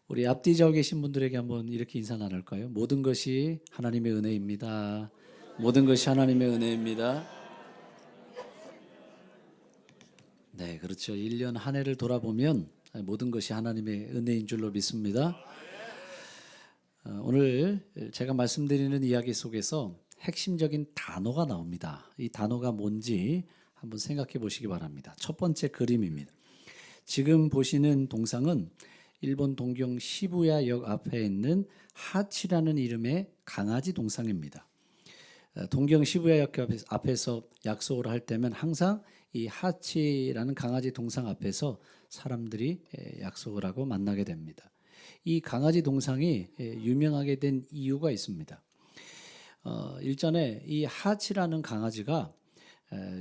우리 앞뒤 저 계신 분들에게 한번 이렇게 인사 나눌까요? 모든 것이 하나님의 은혜입니다. 모든 것이 하나님의 은혜입니다. 네, 그렇죠. 1년 한 해를 돌아보면 모든 것이 하나님의 은혜인 줄로 믿습니다. 오늘 제가 말씀드리는 이야기 속에서 핵심적인 단어가 나옵니다. 이 단어가 뭔지 한번 생각해 보시기 바랍니다. 첫 번째 그림입니다. 지금 보시는 동상은 일본 동경 시부야역 앞에 있는 하치라는 이름의 강아지 동상입니다. 동경 시부야역 앞에서 약속을 할 때면 항상 이 하치라는 강아지 동상 앞에서 사람들이 약속을 하고 만나게 됩니다. 이 강아지 동상이 유명하게 된 이유가 있습니다. 일전에 이 하치라는 강아지가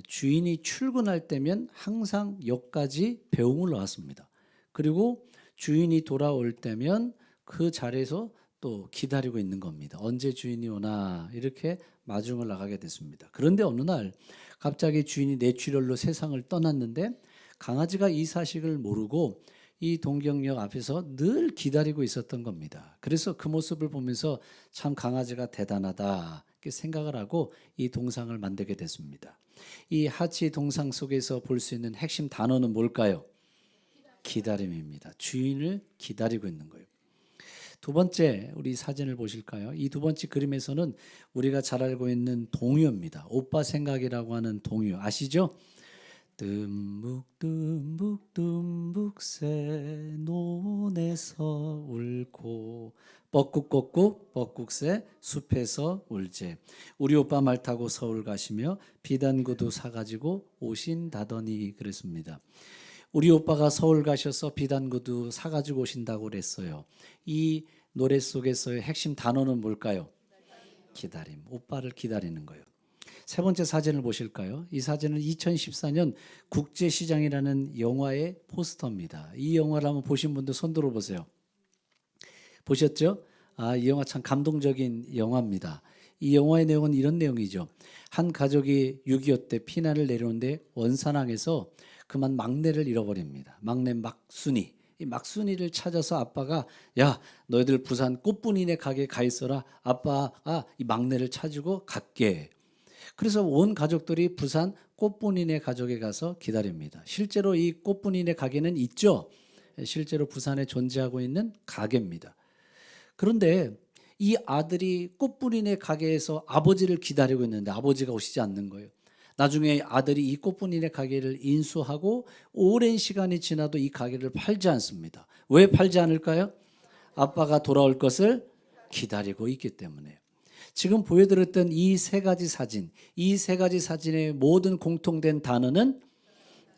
주인이 출근할 때면 항상 역까지 배웅을 놓았습니다. 그리고 주인이 돌아올 때면 그 자리에서 또 기다리고 있는 겁니다. 언제 주인이 오나 이렇게 마중을 나가게 됐습니다. 그런데 어느 날 갑자기 주인이 뇌출혈로 세상을 떠났는데 강아지가 이 사실을 모르고 이 동경역 앞에서 늘 기다리고 있었던 겁니다. 그래서 그 모습을 보면서 참 강아지가 대단하다 이렇게 생각을 하고 이 동상을 만들게 됐습니다. 이 하치 동상 속에서 볼 수 있는 핵심 단어는 뭘까요? 기다림입니다. 주인을 기다리고 있는 거예요. 두 번째 우리 사진을 보실까요? 이 두 번째 그림에서는 우리가 잘 알고 있는 동요입니다. 오빠 생각이라고 하는 동요 아시죠? 듬북듬북 새 논에서 울고 뻐꾹뻐꾹 뻐꾹새 숲에서 울제 우리 오빠 말 타고 서울 가시며 비단구두 사가지고 오신다더니 그랬습니다. 우리 오빠가 서울 가셔서 비단구두 사가지고 오신다고 그랬어요. 이 노래 속에서의 핵심 단어는 뭘까요? 기다림. 오빠를 기다리는 거예요. 세 번째 사진을 보실까요? 이 사진은 2014년 국제시장이라는 영화의 포스터입니다. 이 영화를 한번 보신 분들 손 들어보세요. 보셨죠? 이 영화 참 감동적인 영화입니다. 이 영화의 내용은 이런 내용이죠. 한 가족이 6.25 때 피난을 내려오는데 원산항에서 그만 막내를 잃어버립니다. 막내 막순이. 이 막순이를 찾아서 아빠가 야 너희들 부산 꽃분이네 가게에 가 있어라. 아빠가 이 막내를 찾으고 갈게. 그래서 온 가족들이 부산 꽃분이네 가족에 가서 기다립니다. 실제로 이 꽃분이네 가게는 있죠. 실제로 부산에 존재하고 있는 가게입니다. 그런데 이 아들이 꽃분이네 가게에서 아버지를 기다리고 있는데 아버지가 오시지 않는 거예요. 나중에 아들이 이 꽃분이네 가게를 인수하고 오랜 시간이 지나도 이 가게를 팔지 않습니다. 왜 팔지 않을까요? 아빠가 돌아올 것을 기다리고 있기 때문에. 지금 보여드렸던 이 세 가지 사진, 이 세 가지 사진의 모든 공통된 단어는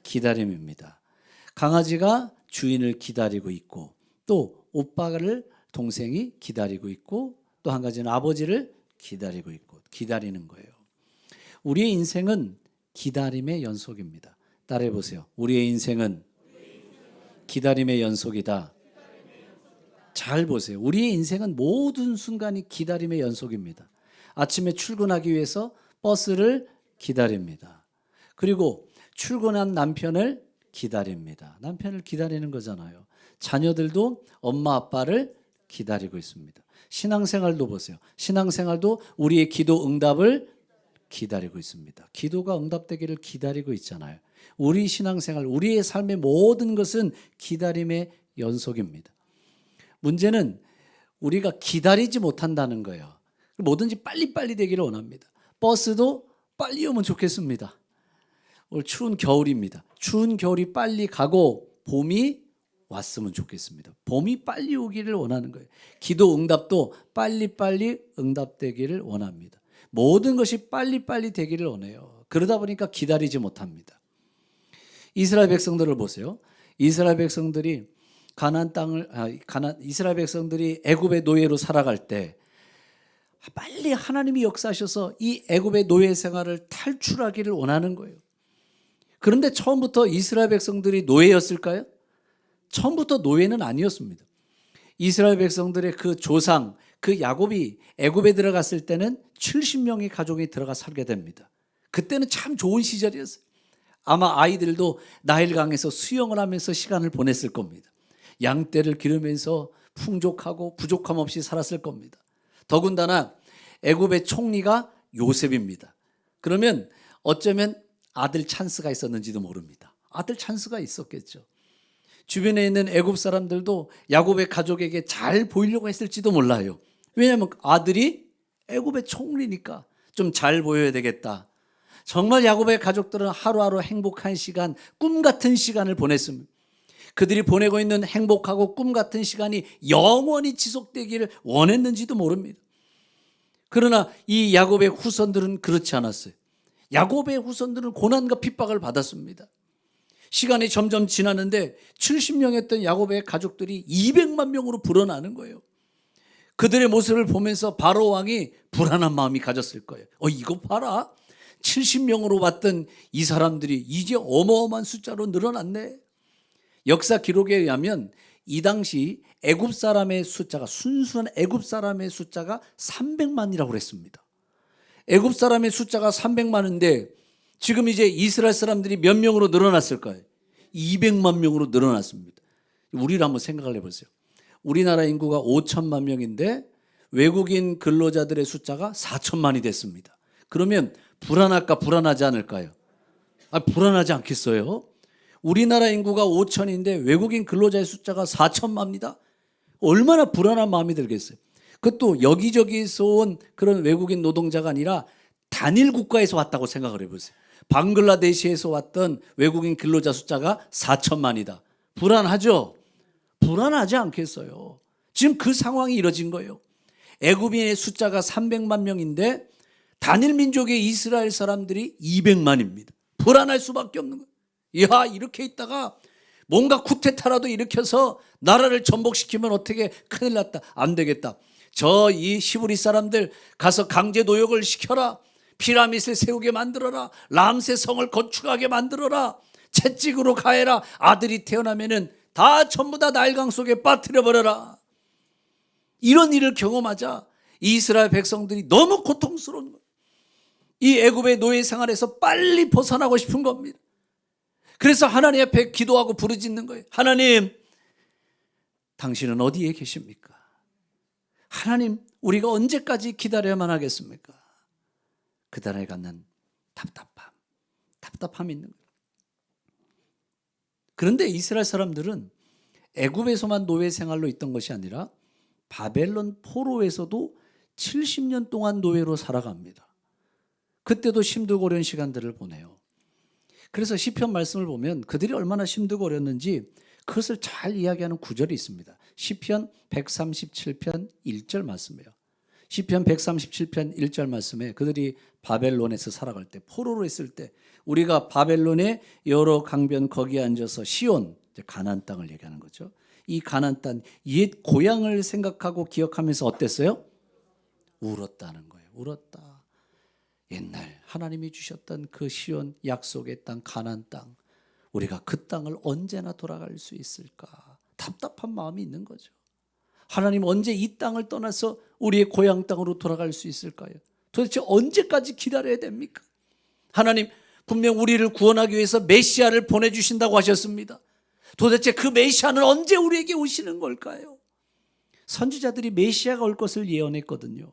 기다림입니다. 강아지가 주인을 기다리고 있고 또 오빠를 동생이 기다리고 있고 또 한 가지는 아버지를 기다리고 있고 기다리는 거예요. 우리의 인생은 기다림의 연속입니다. 따라해 보세요. 우리의 인생은 기다림의 연속이다. 잘 보세요. 우리의 인생은 모든 순간이 기다림의 연속입니다. 아침에 출근하기 위해서 버스를 기다립니다. 그리고 출근한 남편을 기다립니다. 남편을 기다리는 거잖아요. 자녀들도 엄마 아빠를 기다리고 있습니다. 신앙생활도 보세요. 신앙생활도 우리의 기도 응답을 기다리고 있습니다. 기도가 응답되기를 기다리고 있잖아요. 우리 신앙생활, 우리의 삶의 모든 것은 기다림의 연속입니다. 문제는 우리가 기다리지 못한다는 거예요. 뭐든지 빨리빨리 되기를 원합니다. 버스도 빨리 오면 좋겠습니다. 오늘 추운 겨울입니다. 추운 겨울이 빨리 가고 봄이 왔으면 좋겠습니다. 봄이 빨리 오기를 원하는 거예요. 기도 응답도 빨리빨리 응답되기를 원합니다. 모든 것이 빨리빨리 되기를 원해요. 그러다 보니까 기다리지 못합니다. 이스라엘 백성들을 보세요. 이스라엘 백성들이 이스라엘 백성들이 애굽의 노예로 살아갈 때 빨리 하나님이 역사하셔서 이 애굽의 노예 생활을 탈출하기를 원하는 거예요. 그런데 처음부터 이스라엘 백성들이 노예였을까요? 처음부터 노예는 아니었습니다. 이스라엘 백성들의 그 조상, 그 야곱이 애굽에 들어갔을 때는 70명의 가족이 들어가 살게 됩니다. 그때는 참 좋은 시절이었어요. 아마 아이들도 나일강에서 수영을 하면서 시간을 보냈을 겁니다. 양떼를 기르면서 풍족하고 부족함 없이 살았을 겁니다. 더군다나 애굽의 총리가 요셉입니다. 그러면 어쩌면 아들 찬스가 있었는지도 모릅니다. 아들 찬스가 있었겠죠. 주변에 있는 애굽 사람들도 야곱의 가족에게 잘 보이려고 했을지도 몰라요. 왜냐하면 아들이 애굽의 총리니까 좀 잘 보여야 되겠다. 정말 야곱의 가족들은 하루하루 행복한 시간, 꿈 같은 시간을 보냈습니다. 그들이 보내고 있는 행복하고 꿈 같은 시간이 영원히 지속되기를 원했는지도 모릅니다. 그러나 이 야곱의 후손들은 그렇지 않았어요. 야곱의 후손들은 고난과 핍박을 받았습니다. 시간이 점점 지나는데 70명이었던 야곱의 가족들이 200만 명으로 불어나는 거예요. 그들의 모습을 보면서 바로 왕이 불안한 마음이 가졌을 거예요. 이거 봐라. 70명으로 왔던 이 사람들이 이제 어마어마한 숫자로 늘어났네. 역사 기록에 의하면 이 당시 애굽 사람의 숫자가, 순수한 애굽 사람의 숫자가 300만이라고 그랬습니다. 애굽 사람의 숫자가 300만인데 지금 이제 이스라엘 사람들이 몇 명으로 늘어났을까요? 200만 명으로 늘어났습니다. 우리를 한번 생각을 해보세요. 우리나라 인구가 5천만 명인데 외국인 근로자들의 숫자가 4천만이 됐습니다. 그러면 불안할까 불안하지 않을까요? 불안하지 않겠어요? 우리나라 인구가 5천인데 외국인 근로자의 숫자가 4천만입니다. 얼마나 불안한 마음이 들겠어요. 그것도 여기저기서 온 그런 외국인 노동자가 아니라 단일 국가에서 왔다고 생각을 해보세요. 방글라데시에서 왔던 외국인 근로자 숫자가 4천만이다. 불안하죠? 불안하지 않겠어요? 지금 그 상황이 이뤄진 거예요. 애굽인의 숫자가 300만 명인데 단일 민족의 이스라엘 사람들이 200만입니다. 불안할 수밖에 없는 거예요. 이렇게 있다가 뭔가 쿠데타라도 일으켜서 나라를 전복시키면 어떻게 큰일 났다. 안 되겠다. 이 시브리 사람들 가서 강제 노역을 시켜라. 피라밋을 세우게 만들어라. 람세 성을 건축하게 만들어라. 채찍으로 가해라. 아들이 태어나면은 다 전부 다 나일강 속에 빠뜨려 버려라. 이런 일을 경험하자 이스라엘 백성들이 너무 고통스러운 거예요. 이 애굽의 노예 생활에서 빨리 벗어나고 싶은 겁니다. 그래서 하나님 앞에 기도하고 부르짖는 거예요. 하나님, 당신은 어디에 계십니까? 하나님, 우리가 언제까지 기다려야만 하겠습니까? 그날에 갖는 답답함이 있는 거예요. 그런데 이스라엘 사람들은 애굽에서만 노예 생활로 있던 것이 아니라 바벨론 포로에서도 70년 동안 노예로 살아갑니다. 그때도 힘들고 어려운 시간들을 보내요. 그래서 시편 말씀을 보면 그들이 얼마나 힘들고 어렸는지 그것을 잘 이야기하는 구절이 있습니다. 시편 137편 1절 말씀이에요. 시편 137편 1절 말씀에 그들이 바벨론에서 살아갈 때, 포로로 있을 때 우리가 바벨론의 여러 강변 거기에 앉아서 시온, 가나안 땅을 얘기하는 거죠. 이 가나안 땅, 옛 고향을 생각하고 기억하면서 어땠어요? 울었다는 거예요. 울었다. 옛날 하나님이 주셨던 그 시온 약속의 땅, 가나안 땅, 우리가 그 땅을 언제나 돌아갈 수 있을까? 답답한 마음이 있는 거죠. 하나님 언제 이 땅을 떠나서 우리의 고향 땅으로 돌아갈 수 있을까요? 도대체 언제까지 기다려야 됩니까? 하나님 분명 우리를 구원하기 위해서 메시아를 보내주신다고 하셨습니다. 도대체 그 메시아는 언제 우리에게 오시는 걸까요? 선지자들이 메시아가 올 것을 예언했거든요.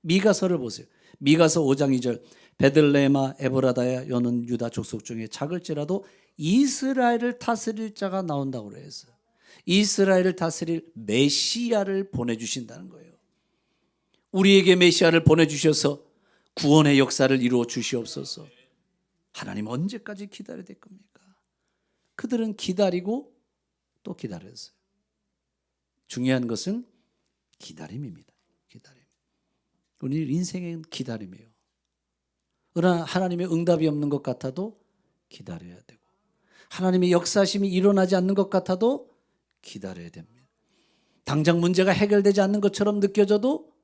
미가서를 보세요. 미가서 5장 2절 베들레헴아 에브라다야 너는 유다 족속 중에 작을지라도 이스라엘을 다스릴 자가 나온다고 그랬어요. 이스라엘을 다스릴 메시아를 보내주신다는 거예요. 우리에게 메시아를 보내주셔서 구원의 역사를 이루어 주시옵소서. 하나님 언제까지 기다려야 될 겁니까? 그들은 기다리고 또 기다렸어요. 중요한 것은 기다림입니다. 기다림. 우리 인생은 기다림이에요. 그러나 하나님의 응답이 없는 것 같아도 기다려야 되고, 하나님의 역사심이 일어나지 않는 것 같아도 기다려야 됩니다. 당장 문제가 해결되지 않는 것처럼 느껴져도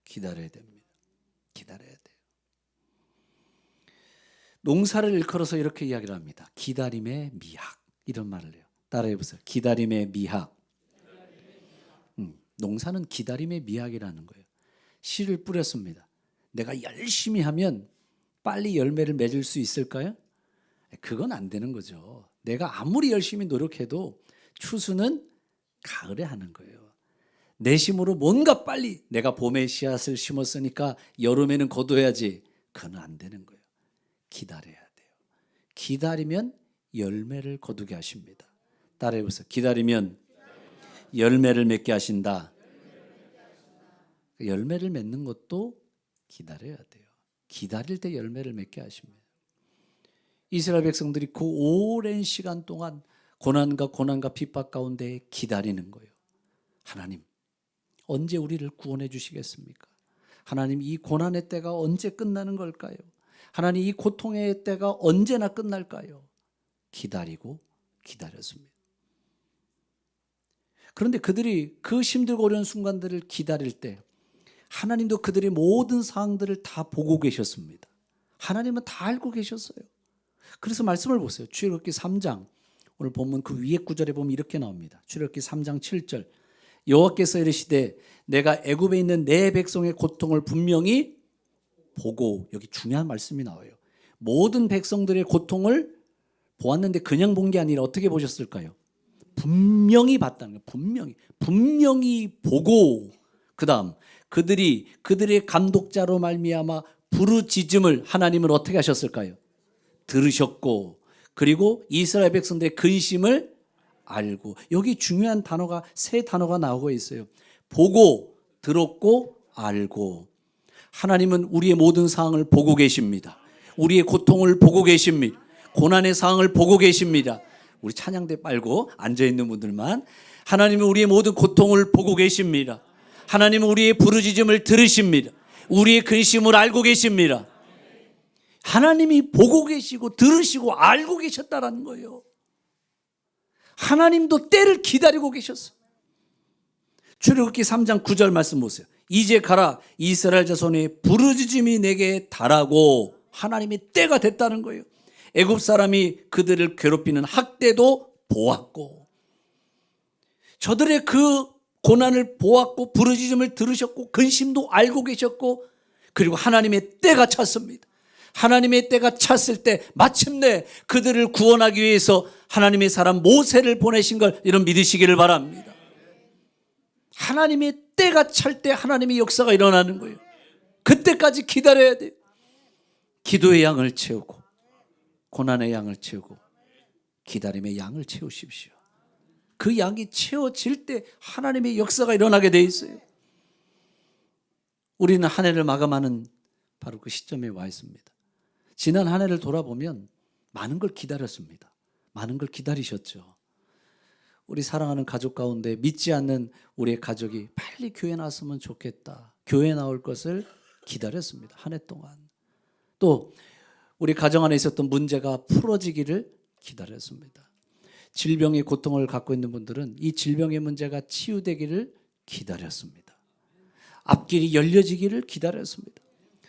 기다려야 됩니다. 기다려야 돼요. 농사를 일컬어서 이렇게 이야기를 합니다. 기다림의 미학, 이런 말을 해요. 따라해 보세요. 기다림의 미학. 농사는 기다림의 미학이라는 거예요. 씨를 뿌렸습니다. 내가 열심히 하면 빨리 열매를 맺을 수 있을까요? 그건 안 되는 거죠. 내가 아무리 열심히 노력해도 추수는 가을에 하는 거예요. 내심으로 뭔가 빨리 내가 봄에 씨앗을 심었으니까 여름에는 거둬야지. 그건 안 되는 거예요. 기다려야 돼요. 기다리면 열매를 거두게 하십니다. 따라해 보세요. 기다리면 열매를 맺게 하신다. 열매를 맺는 것도 기다려야 돼요. 기다릴 때 열매를 맺게 하십니다. 이스라엘 백성들이 그 오랜 시간 동안 고난과 핍박 가운데 기다리는 거예요. 하나님, 언제 우리를 구원해 주시겠습니까? 하나님, 이 고난의 때가 언제 끝나는 걸까요? 하나님, 이 고통의 때가 언제나 끝날까요? 기다리고 기다렸습니다. 그런데 그들이 그 힘들고 어려운 순간들을 기다릴 때 하나님도 그들의 모든 상황들을 다 보고 계셨습니다. 하나님은 다 알고 계셨어요. 그래서 말씀을 보세요. 출애굽기 3장 오늘 본문 그 위에 구절에 보면 이렇게 나옵니다. 출애굽기 3장 7절 여호와께서 이르시되 내가 애굽에 있는 내 백성의 고통을 분명히 보고, 여기 중요한 말씀이 나와요. 모든 백성들의 고통을 보았는데 그냥 본 게 아니라 어떻게 보셨을까요? 분명히 봤다는 거예요. 분명히 보고, 그 다음 그들의 감독자로 말미암아 부르짖음을 하나님은 어떻게 하셨을까요? 들으셨고, 그리고 이스라엘 백성들의 근심을 알고. 여기 중요한 단어가 세 단어가 나오고 있어요. 보고, 들었고, 알고. 하나님은 우리의 모든 상황을 보고 계십니다. 우리의 고통을 보고 계십니다. 고난의 상황을 보고 계십니다. 우리 찬양대 빨고 앉아있는 분들만, 하나님은 우리의 모든 고통을 보고 계십니다. 하나님은 우리의 부르짖음을 들으십니다. 우리의 근심을 알고 계십니다. 하나님이 보고 계시고 들으시고 알고 계셨다라는 거예요. 하나님도 때를 기다리고 계셨어요. 출애굽기 3장 9절 말씀 보세요. 이제 가라, 이스라엘 자손의 부르짖음이 내게 달하고. 하나님의 때가 됐다는 거예요. 애굽 사람이 그들을 괴롭히는 학대도 보았고, 저들의 그 고난을 보았고, 부르짖음을 들으셨고, 근심도 알고 계셨고, 그리고 하나님의 때가 찼습니다. 하나님의 때가 찼을 때 마침내 그들을 구원하기 위해서 하나님의 사람 모세를 보내신 걸 여러분 믿으시기를 바랍니다. 하나님의 때가 찰 때 하나님의 역사가 일어나는 거예요. 그때까지 기다려야 돼요. 기도의 양을 채우고, 고난의 양을 채우고, 기다림의 양을 채우십시오. 그 양이 채워질 때 하나님의 역사가 일어나게 돼 있어요. 우리는 한 해를 마감하는 바로 그 시점에 와 있습니다. 지난 한 해를 돌아보면 많은 걸 기다렸습니다. 많은 걸 기다리셨죠. 우리 사랑하는 가족 가운데 믿지 않는 우리의 가족이 빨리 교회 나왔으면 좋겠다, 교회 나올 것을 기다렸습니다. 한 해 동안. 또 우리 가정 안에 있었던 문제가 풀어지기를 기다렸습니다. 질병의 고통을 갖고 있는 분들은 이 질병의 문제가 치유되기를 기다렸습니다. 앞길이 열려지기를 기다렸습니다.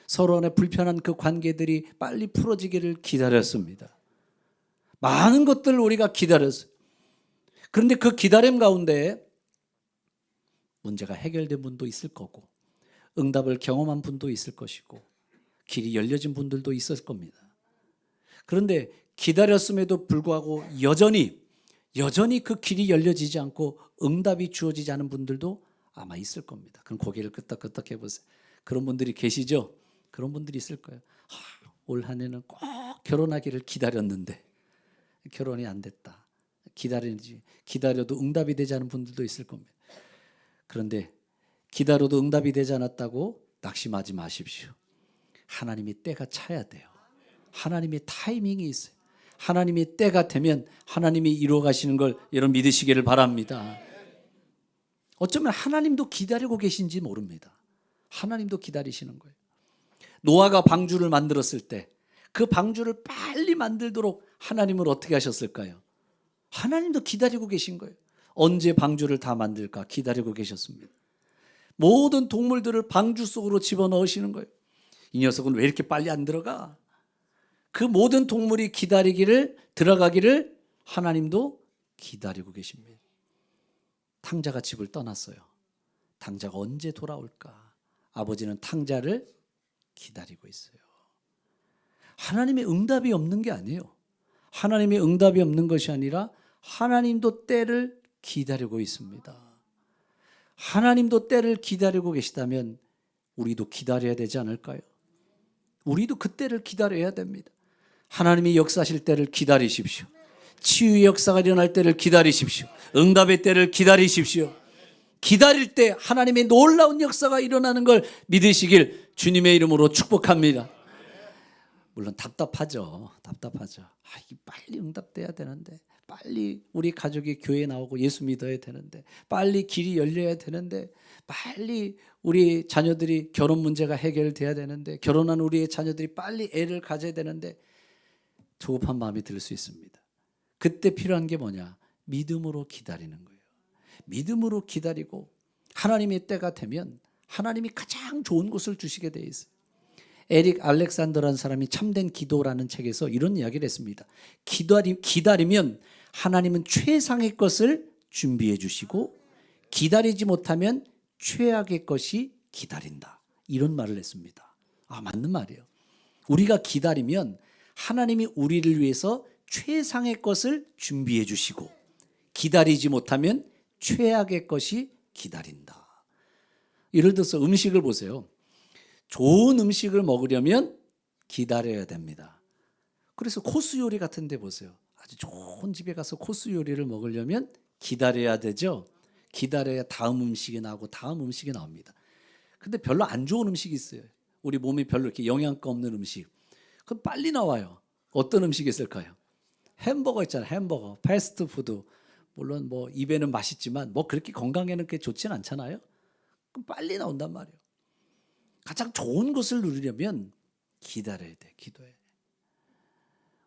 서로 간에 불편한 그 관계들이 빨리 풀어지기를 기다렸습니다. 많은 것들을 우리가 기다렸어요. 그런데 그 기다림 가운데 문제가 해결된 분도 있을 거고, 응답을 경험한 분도 있을 것이고, 길이 열려진 분들도 있을 겁니다. 그런데 기다렸음에도 불구하고 여전히 그 길이 열려지지 않고 응답이 주어지지 않은 분들도 아마 있을 겁니다. 그럼 고개를 끄덕끄덕 해보세요. 그런 분들이 계시죠? 그런 분들이 있을 거예요. 올 한 해는 꼭 결혼하기를 기다렸는데 결혼이 안 됐다. 기다려도 응답이 되지 않은 분들도 있을 겁니다. 그런데 기다려도 응답이 되지 않았다고 낙심하지 마십시오. 하나님의 때가 차야 돼요. 하나님의 타이밍이 있어요. 하나님의 때가 되면 하나님이 이루어 가시는 걸 여러분 믿으시기를 바랍니다. 어쩌면 하나님도 기다리고 계신지 모릅니다. 하나님도 기다리시는 거예요. 노아가 방주를 만들었을 때 그 방주를 빨리 만들도록 하나님은 어떻게 하셨을까요? 하나님도 기다리고 계신 거예요. 언제 방주를 다 만들까 기다리고 계셨습니다. 모든 동물들을 방주 속으로 집어넣으시는 거예요. 이 녀석은 왜 이렇게 빨리 안 들어가? 그 모든 동물이 들어가기를 하나님도 기다리고 계십니다. 탕자가 집을 떠났어요. 탕자가 언제 돌아올까? 아버지는 탕자를 기다리고 있어요. 하나님의 응답이 없는 게 아니에요. 하나님의 응답이 없는 것이 아니라 하나님도 때를 기다리고 있습니다. 하나님도 때를 기다리고 계시다면 우리도 기다려야 되지 않을까요? 우리도 그 때를 기다려야 됩니다. 하나님이 역사하실 때를 기다리십시오. 치유의 역사가 일어날 때를 기다리십시오. 응답의 때를 기다리십시오. 기다릴 때 하나님의 놀라운 역사가 일어나는 걸 믿으시길 주님의 이름으로 축복합니다. 물론 답답하죠. 빨리 응답돼야 되는데, 빨리 우리 가족이 교회에 나오고 예수 믿어야 되는데, 빨리 길이 열려야 되는데, 빨리 우리 자녀들이 결혼 문제가 해결돼야 되는데, 결혼한 우리의 자녀들이 빨리 애를 가져야 되는데, 조급한 마음이 들 수 있습니다. 그때 필요한 게 뭐냐? 믿음으로 기다리는 거예요. 믿음으로 기다리고 하나님의 때가 되면 하나님이 가장 좋은 것을 주시게 돼 있어요. 에릭 알렉산더라는 사람이 참된 기도라는 책에서 이런 이야기를 했습니다. 기다리면 하나님은 최상의 것을 준비해 주시고, 기다리지 못하면 최악의 것이 기다린다. 이런 말을 했습니다. 맞는 말이에요. 우리가 기다리면 하나님이 우리를 위해서 최상의 것을 준비해 주시고, 기다리지 못하면 최악의 것이 기다린다. 예를 들어서 음식을 보세요. 좋은 음식을 먹으려면 기다려야 됩니다. 그래서 코스 요리 같은 데 보세요. 아주 좋은 집에 가서 코스 요리를 먹으려면 기다려야 되죠. 기다려야 다음 음식이 나오고 다음 음식이 나옵니다. 근데 별로 안 좋은 음식이 있어요. 우리 몸에 별로 이렇게 영양가 없는 음식. 그럼 빨리 나와요. 어떤 음식이 있을까요? 햄버거 있잖아요. 햄버거, 패스트푸드. 물론 뭐 입에는 맛있지만 뭐 그렇게 건강에는 그렇게 좋진 않잖아요. 그럼 빨리 나온단 말이에요. 가장 좋은 것을 누리려면 기다려야 돼. 기도해.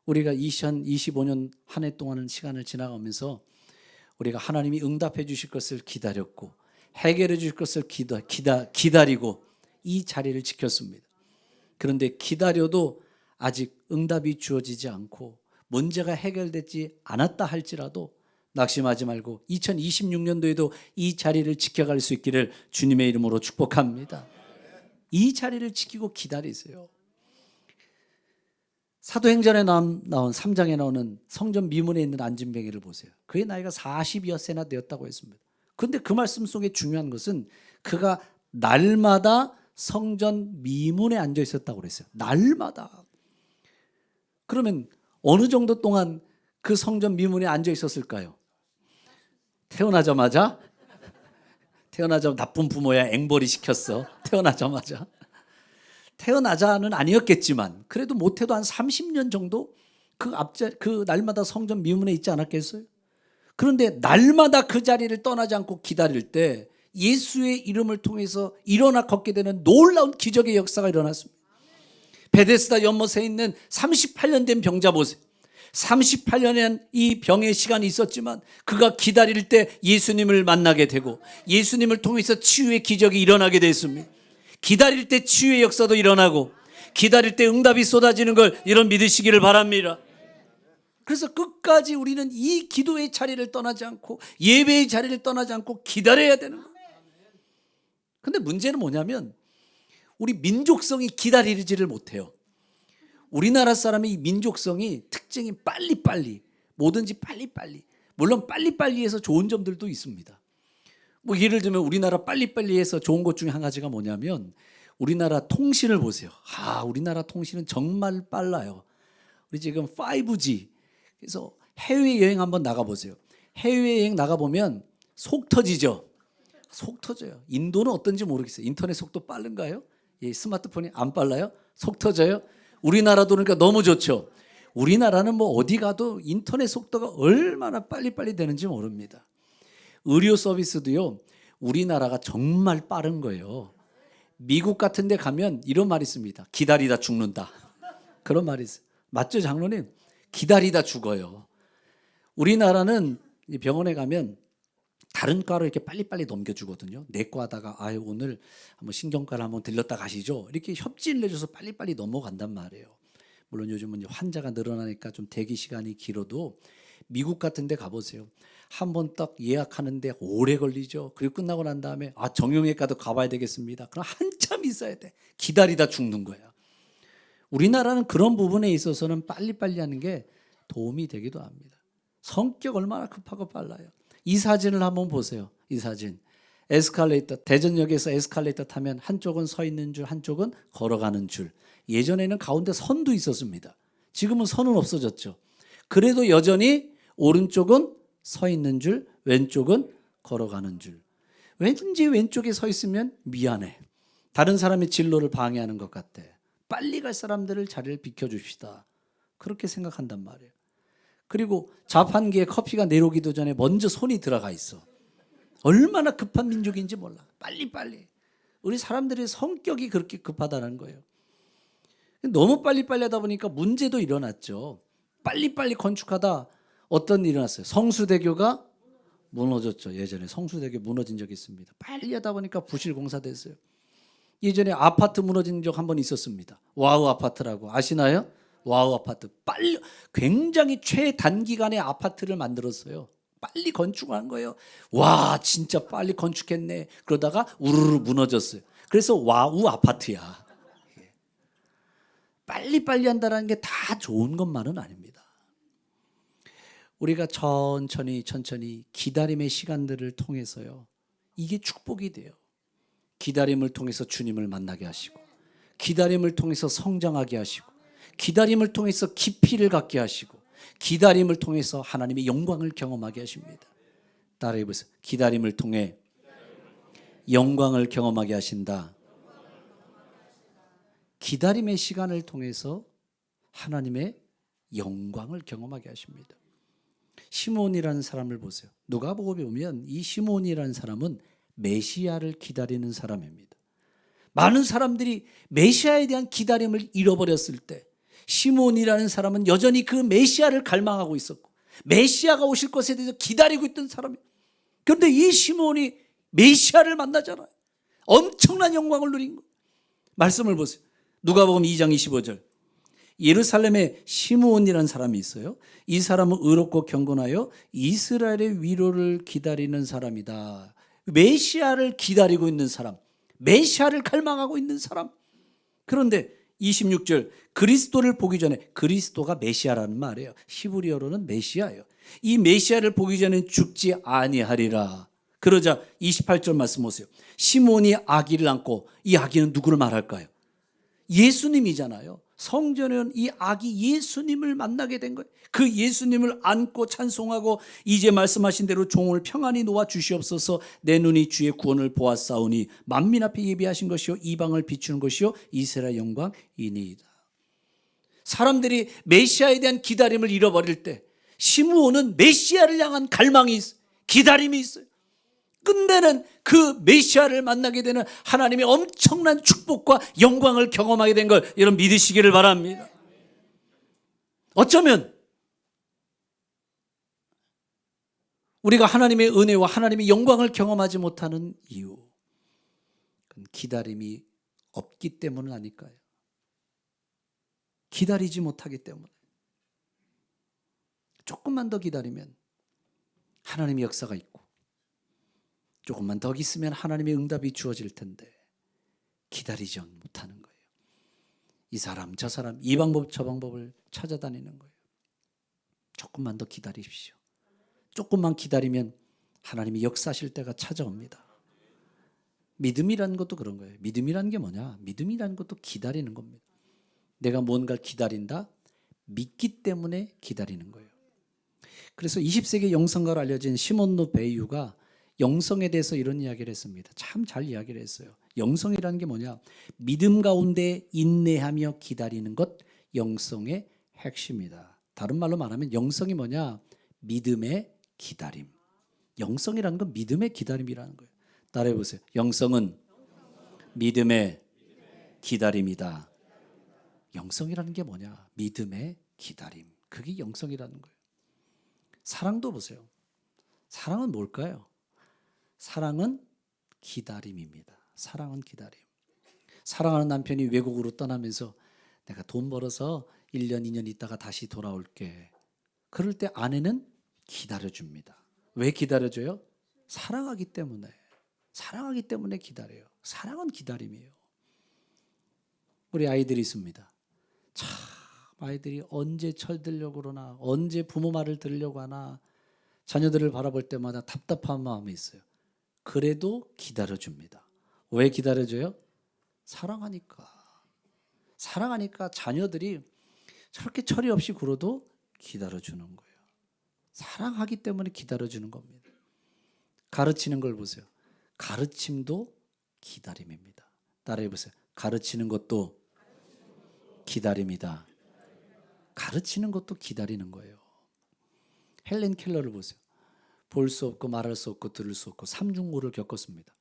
우리가 2025년 한 해 동안은 시간을 지나가면서 우리가 하나님이 응답해 주실 것을 기다렸고, 해결해 주실 것을 기다리고 이 자리를 지켰습니다. 그런데 기다려도 아직 응답이 주어지지 않고 문제가 해결되지 않았다 할지라도 낙심하지 말고 2026년도에도 이 자리를 지켜갈 수 있기를 주님의 이름으로 축복합니다. 이 자리를 지키고 기다리세요. 사도행전에 나온 3장에 나오는 성전 미문에 있는 안진뱅이를 보세요. 그의 나이가 40여 세나 되었다고 했습니다. 그런데 그 말씀 속에 중요한 것은 그가 날마다 성전 미문에 앉아 있었다고 그랬어요. 날마다. 그러면 어느 정도 동안 그 성전 미문에 앉아 있었을까요? 태어나자마자 나쁜 부모야, 앵벌이 시켰어. 태어나자는 아니었겠지만 그래도 못해도 한 30년 정도 그 날마다 성전 미문에 있지 않았겠어요? 그런데 날마다 그 자리를 떠나지 않고 기다릴 때 예수의 이름을 통해서 일어나 걷게 되는 놀라운 기적의 역사가 일어났습니다. 베데스다 연못에 있는 38년 된 병자 보세요. 38년의 이 병의 시간이 있었지만 그가 기다릴 때 예수님을 만나게 되고 예수님을 통해서 치유의 기적이 일어나게 됐습니다. 기다릴 때 치유의 역사도 일어나고 기다릴 때 응답이 쏟아지는 걸 여러분 믿으시기를 바랍니다. 그래서 끝까지 우리는 이 기도의 자리를 떠나지 않고 예배의 자리를 떠나지 않고 기다려야 되는 거예요. 근데 문제는 뭐냐면 우리 민족성이 기다리지를 못해요. 우리나라 사람의 이 민족성이 특징이 빨리빨리, 뭐든지 빨리빨리. 물론 빨리빨리해서 좋은 점들도 있습니다. 뭐 예를 들면 우리나라 빨리빨리해서 좋은 것 중에 한 가지가 뭐냐면 우리나라 통신을 보세요. 우리나라 통신은 정말 빨라요. 우리 지금 5G. 그래서 해외여행 한번 나가보세요. 해외여행 나가보면 속 터지죠. 속 터져요. 인도는 어떤지 모르겠어요. 인터넷 속도 빠른가요? 스마트폰이 안 빨라요? 속 터져요? 우리나라도 그러니까 너무 좋죠. 우리나라는 뭐 어디 가도 인터넷 속도가 얼마나 빨리빨리 되는지 모릅니다. 의료 서비스도요. 우리나라가 정말 빠른 거예요. 미국 같은 데 가면 이런 말이 있습니다. 기다리다 죽는다. 그런 말이 있어요. 맞죠, 장로님? 기다리다 죽어요. 우리나라는 병원에 가면 다른 과로 이렇게 빨리빨리 넘겨주거든요. 내과 하다가 오늘 한번 신경과를 한번 들렸다 가시죠. 이렇게 협진을 해줘서 빨리빨리 넘어간단 말이에요. 물론 요즘은 환자가 늘어나니까 좀 대기 시간이 길어도 미국 같은 데 가보세요. 한번 딱 예약하는데 오래 걸리죠. 그리고 끝나고 난 다음에 정형외과도 가봐야 되겠습니다. 그럼 한참 있어야 돼. 기다리다 죽는 거야. 우리나라는 그런 부분에 있어서는 빨리빨리 하는 게 도움이 되기도 합니다. 성격 얼마나 급하고 빨라요. 이 사진을 한번 보세요. 이 사진. 에스컬레이터, 대전역에서 에스컬레이터 타면 한쪽은 서 있는 줄, 한쪽은 걸어가는 줄. 예전에는 가운데 선도 있었습니다. 지금은 선은 없어졌죠. 그래도 여전히 오른쪽은 서 있는 줄, 왼쪽은 걸어가는 줄. 왠지 왼쪽에 서 있으면 미안해. 다른 사람의 진로를 방해하는 것 같아. 빨리 갈 사람들을 자리를 비켜줍시다. 그렇게 생각한단 말이에요. 그리고 자판기에 커피가 내려오기도 전에 먼저 손이 들어가 있어. 얼마나 급한 민족인지 몰라. 빨리빨리. 우리 사람들의 성격이 그렇게 급하다는 거예요. 너무 빨리빨리 하다 보니까 문제도 일어났죠. 빨리빨리 건축하다 어떤 일이 일어났어요. 성수대교가 무너졌죠. 예전에 성수대교 무너진 적이 있습니다. 빨리 하다 보니까 부실공사됐어요. 예전에 아파트 무너진 적 한 번 있었습니다. 와우 아파트라고 아시나요? 와우 아파트. 빨리 굉장히 최단기간에 아파트를 만들었어요. 빨리 건축한 거예요. 와 진짜 빨리 건축했네. 그러다가 우르르 무너졌어요. 그래서 와우 아파트야. 빨리빨리 한다는 게 다 좋은 것만은 아닙니다. 우리가 천천히 기다림의 시간들을 통해서요. 이게 축복이 돼요. 기다림을 통해서 주님을 만나게 하시고, 기다림을 통해서 성장하게 하시고, 기다림을 통해서 깊이를 갖게 하시고, 기다림을 통해서 하나님의 영광을 경험하게 하십니다. 따라해 보세요. 기다림을 통해 영광을 경험하게 하신다. 기다림의 시간을 통해서 하나님의 영광을 경험하게 하십니다. 시몬이라는 사람을 보세요. 누가복음에 보면 이 시몬이라는 사람은 메시아를 기다리는 사람입니다. 많은 사람들이 메시아에 대한 기다림을 잃어버렸을 때 시몬이라는 사람은 여전히 그 메시아를 갈망하고 있었고 메시아가 오실 것에 대해서 기다리고 있던 사람이에요. 그런데 이 시몬이 메시아를 만나잖아요. 엄청난 영광을 누린 거예요. 말씀을 보세요. 누가복음 2장 25절. 예루살렘에 시므온이라는 사람이 있어요. 이 사람은 의롭고 경건하여 이스라엘의 위로를 기다리는 사람이다. 메시아를 기다리고 있는 사람, 메시아를 갈망하고 있는 사람. 그런데 26절, 그리스도를 보기 전에, 그리스도가 메시아라는 말이에요. 히브리어로는 메시아예요. 이 메시아를 보기 전에 죽지 아니하리라. 그러자 28절 말씀 보세요. 시몬이 아기를 안고, 이 아기는 누구를 말할까요? 예수님이잖아요. 성전에는 이 아기 예수님을 만나게 된 거예요. 그 예수님을 안고 찬송하고 이제 말씀하신 대로 종을 평안히 놓아 주시옵소서. 내 눈이 주의 구원을 보았사오니 만민 앞에 예비하신 것이요 이방을 비추는 것이요 이스라엘 영광이니이다. 사람들이 메시아에 대한 기다림을 잃어버릴 때 시므온은 메시아를 향한 갈망이 있어요. 기다림이 있어요. 끝내는 그 메시아를 만나게 되는 하나님의 엄청난 축복과 영광을 경험하게 된 걸 여러분 믿으시기를 바랍니다. 어쩌면 우리가 하나님의 은혜와 하나님의 영광을 경험하지 못하는 이유, 그건 기다림이 없기 때문은 아닐까요? 기다리지 못하기 때문에. 조금만 더 기다리면 하나님의 역사가 있고 조금만 더 있으면 하나님의 응답이 주어질 텐데 기다리지 못하는 거예요. 이 사람 저 사람 이 방법 저 방법을 찾아다니는 거예요. 조금만 더 기다리십시오. 조금만 기다리면 하나님이 역사하실 때가 찾아옵니다. 믿음이라는 것도 그런 거예요. 믿음이라는 게 뭐냐? 믿음이라는 것도 기다리는 겁니다. 내가 뭔가를 기다린다? 믿기 때문에 기다리는 거예요. 그래서 20세기 영성가로 알려진 시몬 르 베이유가 영성에 대해서 이런 이야기를 했습니다. 참 잘 이야기를 했어요. 영성이라는 게 뭐냐? 믿음 가운데 인내하며 기다리는 것, 영성의 핵심이다. 다른 말로 말하면 영성이 뭐냐? 믿음의 기다림. 영성이라는 건 믿음의 기다림이라는 거예요. 따라해 보세요. 영성은 믿음의 기다림이다. 영성이라는 게 뭐냐? 믿음의 기다림. 그게 영성이라는 거예요. 사랑도 보세요. 사랑은 뭘까요? 사랑은 기다림입니다. 사랑은 기다림. 사랑하는 남편이 외국으로 떠나면서 내가 돈 벌어서 1년, 2년 있다가 다시 돌아올게. 그럴 때 아내는 기다려줍니다. 왜 기다려줘요? 사랑하기 때문에. 사랑하기 때문에 기다려요. 사랑은 기다림이에요. 우리 아이들이 있습니다. 참 아이들이 언제 철들려고 그러나, 언제 부모 말을 들으려고 하나, 자녀들을 바라볼 때마다 답답한 마음이 있어요. 그래도 기다려줍니다. 왜 기다려줘요? 사랑하니까. 사랑하니까 자녀들이 저렇게 철이 없이 굴어도 기다려주는 거예요. 사랑하기 때문에 기다려주는 겁니다. 가르치는 걸 보세요. 가르침도 기다림입니다. 따라해 보세요. 가르치는 것도 기다림이다. 가르치는 것도 기다리는 거예요. 헬렌 켈러를 보세요. 볼 수 없고 말할 수 없고 들을 수 없고 삼중고를 겪었습니다.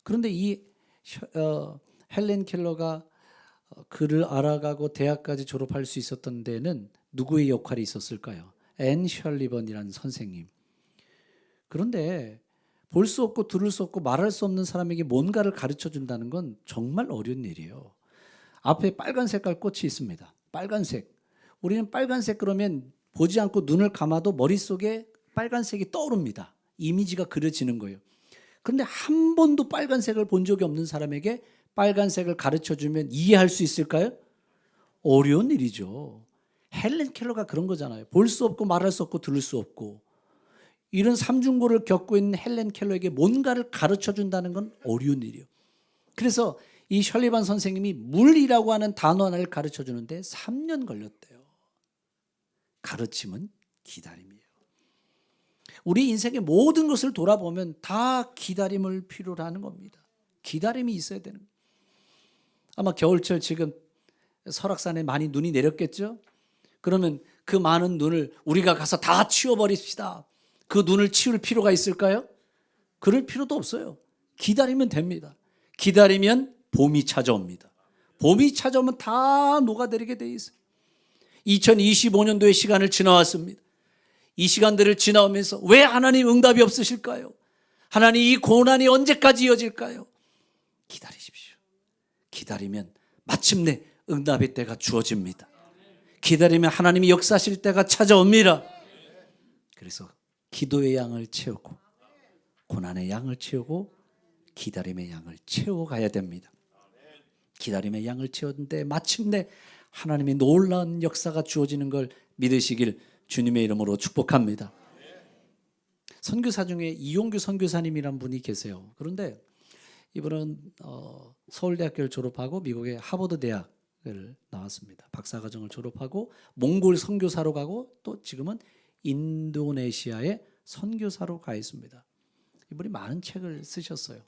그런데 이 헬렌 켈러가 그를 알아가고 대학까지 졸업할 수 있었던 데는 누구의 역할이 있었을까요? 앤 셜리번이라는 선생님. 그런데 볼 수 없고 들을 수 없고 말할 수 없는 사람에게 뭔가를 가르쳐 준다는 건 정말 어려운 일이에요. 앞에 빨간 색깔 꽃이 있습니다. 빨간색. 우리는 빨간색 그러면 보지 않고 눈을 감아도 머릿속에 빨간색이 떠오릅니다. 이미지가 그려지는 거예요. 그런데 한 번도 빨간색을 본 적이 없는 사람에게 빨간색을 가르쳐 주면 이해할 수 있을까요? 어려운 일이죠. 헬렌 켈러가 그런 거잖아요. 볼 수 없고 말할 수 없고 들을 수 없고 이런 삼중고를 겪고 있는 헬렌 켈러에게 뭔가를 가르쳐 준다는 건 어려운 일이에요. 그래서 이 셜리반 선생님이 물이라고 하는 단어 하나를 가르쳐 주는데 3년 걸렸대요. 가르침은 기다림이에요. 우리 인생의 모든 것을 돌아보면 다 기다림을 필요로 하는 겁니다. 기다림이 있어야 되는 거예요. 아마 겨울철 지금 설악산에 많이 눈이 내렸겠죠? 그러면 그 많은 눈을 우리가 가서 다 치워버립시다. 그 눈을 치울 필요가 있을까요? 그럴 필요도 없어요. 기다리면 됩니다. 기다리면 봄이 찾아옵니다. 봄이 찾아오면 다 녹아내리게 돼 있어요. 2025년도의 시간을 지나왔습니다. 이 시간들을 지나오면서 왜 하나님 응답이 없으실까요? 하나님 이 고난이 언제까지 이어질까요? 기다리십시오. 기다리면 마침내 응답의 때가 주어집니다. 기다리면 하나님이 역사하실 때가 찾아옵니다. 그래서 기도의 양을 채우고 고난의 양을 채우고 기다림의 양을 채워가야 됩니다. 기다림의 양을 채웠는데 마침내 하나님의 놀라운 역사가 주어지는 걸 믿으시길 주님의 이름으로 축복합니다. 선교사 중에 이용규 선교사님이란 분이 계세요. 그런데 이분은 서울대학교를 졸업하고 미국의 하버드 대학을 나왔습니다. 박사과정을 졸업하고 몽골 선교사로 가고 또 지금은 인도네시아에 선교사로 가 있습니다. 이분이 많은 책을 쓰셨어요.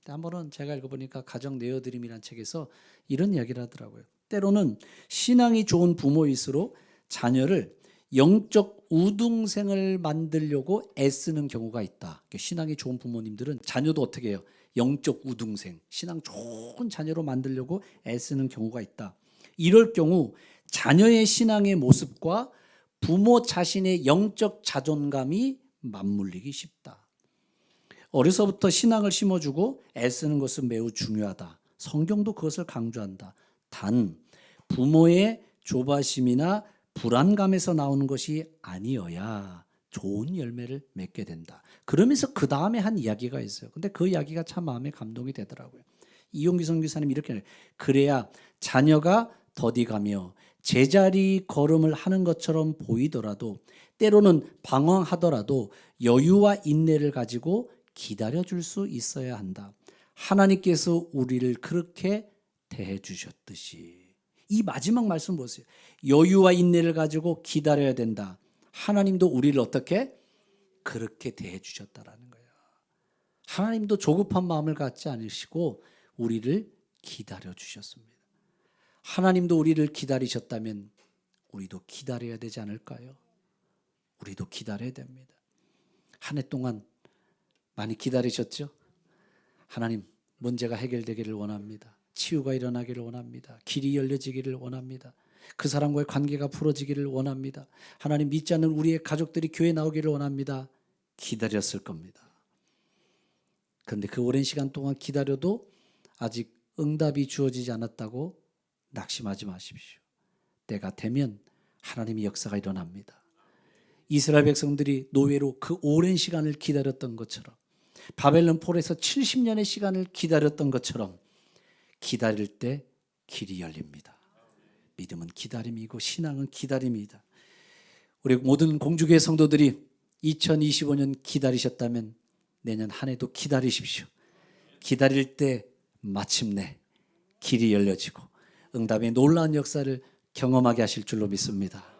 한 번은 제가 읽어보니까 가정 내어드림이라는 책에서 이런 이야기를 하더라고요. 때로는 신앙이 좋은 부모일수록 자녀를 영적 우등생을 만들려고 애쓰는 경우가 있다. 신앙이 좋은 부모님들은 자녀도 어떻게 해요? 영적 우등생, 신앙 좋은 자녀로 만들려고 애쓰는 경우가 있다. 이럴 경우 자녀의 신앙의 모습과 부모 자신의 영적 자존감이 맞물리기 쉽다. 어려서부터 신앙을 심어주고 애쓰는 것은 매우 중요하다. 성경도 그것을 강조한다. 단 부모의 조바심이나 불안감에서 나오는 것이 아니어야 좋은 열매를 맺게 된다. 그러면서 그 다음에 한 이야기가 있어요. 근데 그 이야기가 참 마음에 감동이 되더라고요. 이용기 선교사님이 이렇게 해요. 그래야 자녀가 더디가며 제자리 걸음을 하는 것처럼 보이더라도 때로는 방황하더라도 여유와 인내를 가지고 기다려줄 수 있어야 한다. 하나님께서 우리를 그렇게 대해 주셨듯이. 이 마지막 말씀 보세요. 여유와 인내를 가지고 기다려야 된다. 하나님도 우리를 어떻게? 그렇게 대해 주셨다라는 거예요. 하나님도 조급한 마음을 갖지 않으시고 우리를 기다려 주셨습니다. 하나님도 우리를 기다리셨다면 우리도 기다려야 되지 않을까요? 우리도 기다려야 됩니다. 한 해 동안 많이 기다리셨죠? 하나님, 문제가 해결되기를 원합니다. 치유가 일어나기를 원합니다. 길이 열려지기를 원합니다. 그 사람과의 관계가 풀어지기를 원합니다. 하나님, 믿지 않는 우리의 가족들이 교회에 나오기를 원합니다. 기다렸을 겁니다. 그런데 그 오랜 시간 동안 기다려도 아직 응답이 주어지지 않았다고 낙심하지 마십시오. 때가 되면 하나님의 역사가 일어납니다. 이스라엘 백성들이 노예로 그 오랜 시간을 기다렸던 것처럼, 바벨론 폴에서 70년의 시간을 기다렸던 것처럼 기다릴 때 길이 열립니다. 믿음은 기다림이고 신앙은 기다림이다. 우리 모든 공주교회 성도들이 2025년 기다리셨다면 내년 한 해도 기다리십시오. 기다릴 때 마침내 길이 열려지고 응답의 놀라운 역사를 경험하게 하실 줄로 믿습니다.